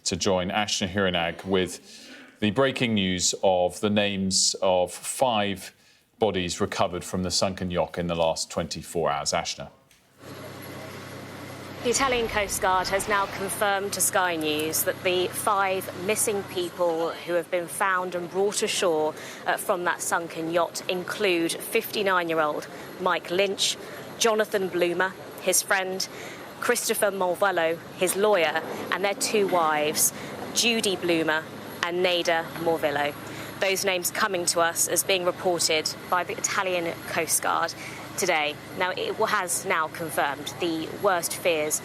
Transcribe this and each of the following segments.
to join Ashna Hiranag with the breaking news of the names of 5 bodies recovered from the sunken yacht in the last 24 hours. Ashna. The Italian Coast Guard has now confirmed to Sky News that the 5 missing people who have been found and brought ashore from that sunken yacht include 59-year-old Mike Lynch, Judith Bloomer, his friend, Christopher Morvillo, his lawyer, and their 2 wives, Judith Bloomer and Neda Morvillo. Those names coming to us as being reported by the Italian Coast Guard today. Now, it has now confirmed the worst fears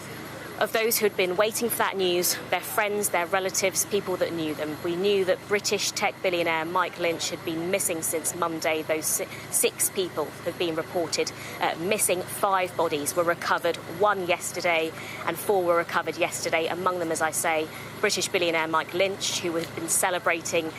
of those who'd been waiting for that news, their friends, their relatives, people that knew them. We knew that British tech billionaire Mike Lynch had been missing since Monday. Those 6 people have been reported missing. 5 bodies were recovered, 1 yesterday and 4 were recovered yesterday. Among them, as I say, British billionaire Mike Lynch, who had been celebrating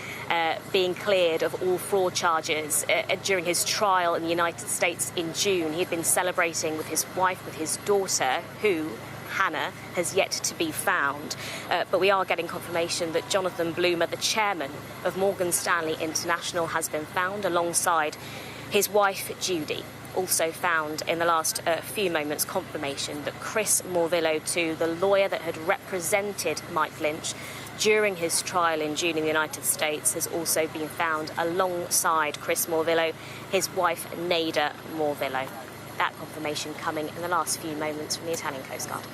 being cleared of all fraud charges during his trial in the United States in June. He had been celebrating with his wife, with his daughter, who, Hannah, has yet to be found. But we are getting confirmation that Judith Bloomer, the chairman of Morgan Stanley International, has been found alongside his wife, Judy. Also found in the last few moments confirmation that Chris Morvillo, too, the lawyer that had represented Mike Lynch during his trial in June in the United States, has also been found alongside Chris Morvillo, his wife, Neda Morvillo. That confirmation coming in the last few moments from the Italian Coast Guard.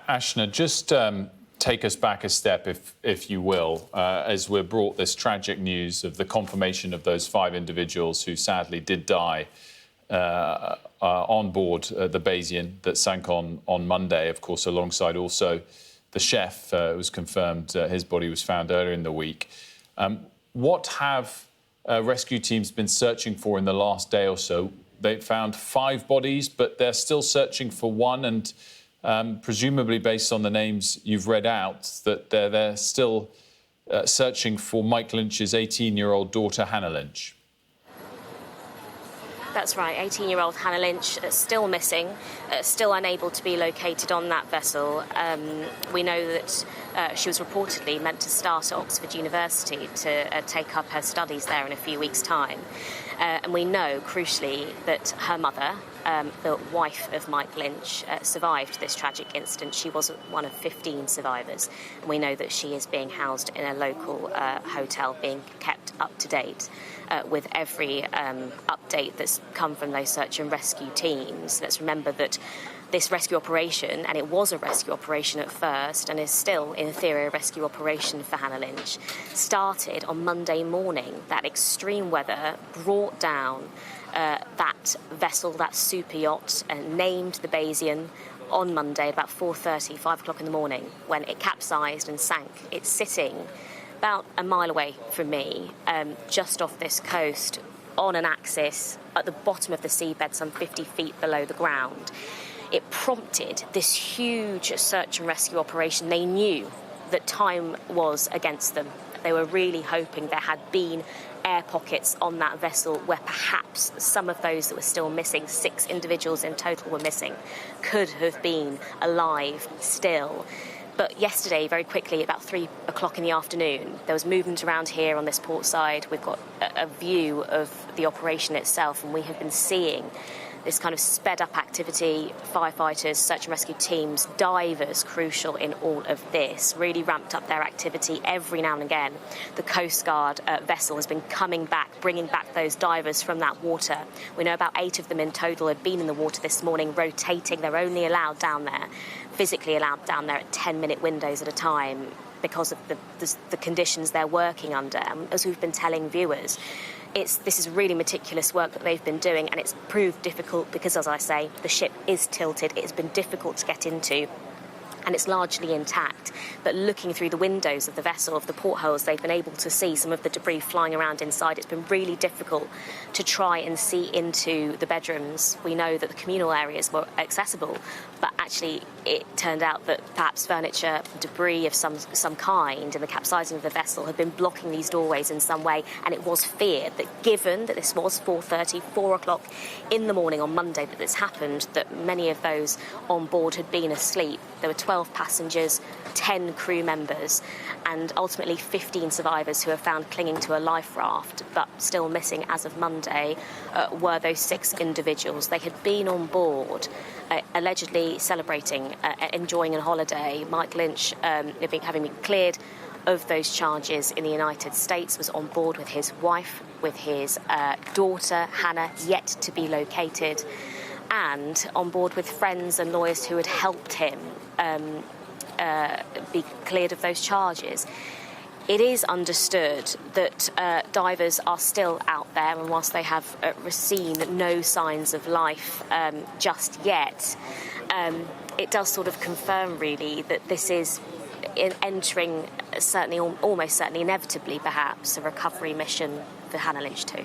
Ashna, just take us back a step, if you will, as we're brought this tragic news of the confirmation of those 5 individuals who sadly did die on board the Bayesian that sank on Monday, of course, alongside also the chef. It was confirmed his body was found earlier in the week. What have rescue teams been searching for in the last day or so? They found 5 bodies, but they're still searching for 1, and presumably based on the names you've read out, that they're still searching for Mike Lynch's 18-year-old daughter, Hannah Lynch. That's right, 18-year-old Hannah Lynch still missing, still unable to be located on that vessel. We know that she was reportedly meant to start at Oxford University to take up her studies there in a few weeks' time. And we know, crucially, that her mother, the wife of Mike Lynch, survived this tragic incident. She was one of 15 survivors. And we know that she is being housed in a local hotel, being kept up to date with every update that's come from those search and rescue teams. Let's remember that this rescue operation, and it was a rescue operation at first and is still, in theory, a rescue operation for Hannah Lynch, started on Monday morning. That extreme weather brought down that vessel, that super yacht, named the Bayesian, on Monday about 4:30, 5 o'clock in the morning, when it capsized and sank. It's sitting about a mile away from me, just off this coast, on an axis at the bottom of the seabed, some 50 feet below the ground. It prompted this huge search and rescue operation. They knew that time was against them. They were really hoping there had been air pockets on that vessel where perhaps some of those that were still missing, 6 individuals in total were missing, could have been alive still. But yesterday, very quickly, about 3 o'clock in the afternoon, there was movement around here on this port side. We've got a view of the operation itself, and we have been seeing this kind of sped-up activity, firefighters, search and rescue teams, divers, crucial in all of this, really ramped up their activity every now and again. The Coast Guard vessel has been coming back, bringing back those divers from that water. We know about 8 of them in total had been in the water this morning, rotating. They're only allowed down there, physically allowed down there at 10-minute windows at a time because of the conditions they're working under. And as we've been telling viewers, this is really meticulous work that they've been doing, and it's proved difficult because, as I say, the ship is tilted. It's been difficult to get into, and it's largely intact. But looking through the windows of the vessel, of the portholes, they've been able to see some of the debris flying around inside. It's been really difficult to try and see into the bedrooms. We know that the communal areas were accessible, but actually it turned out that perhaps furniture, debris of some kind in the capsizing of the vessel had been blocking these doorways in some way, and it was feared that given that this was 4:30, 4 o'clock in the morning on Monday that this happened, that many of those on board had been asleep. There were 12 passengers, 10 crew members, and ultimately 15 survivors who are found clinging to a life raft but still missing as of Monday were those 6 individuals. They had been on board allegedly celebrating, enjoying a holiday. Mike Lynch, having been cleared of those charges in the United States, was on board with his wife, with his daughter, Hannah, yet to be located, and on board with friends and lawyers who had helped him be cleared of those charges. It is understood that divers are still out there, and whilst they have seen no signs of life just yet, it does sort of confirm, really, that this is entering, certainly, almost certainly, inevitably, perhaps, a recovery mission for Hannah Lynch too.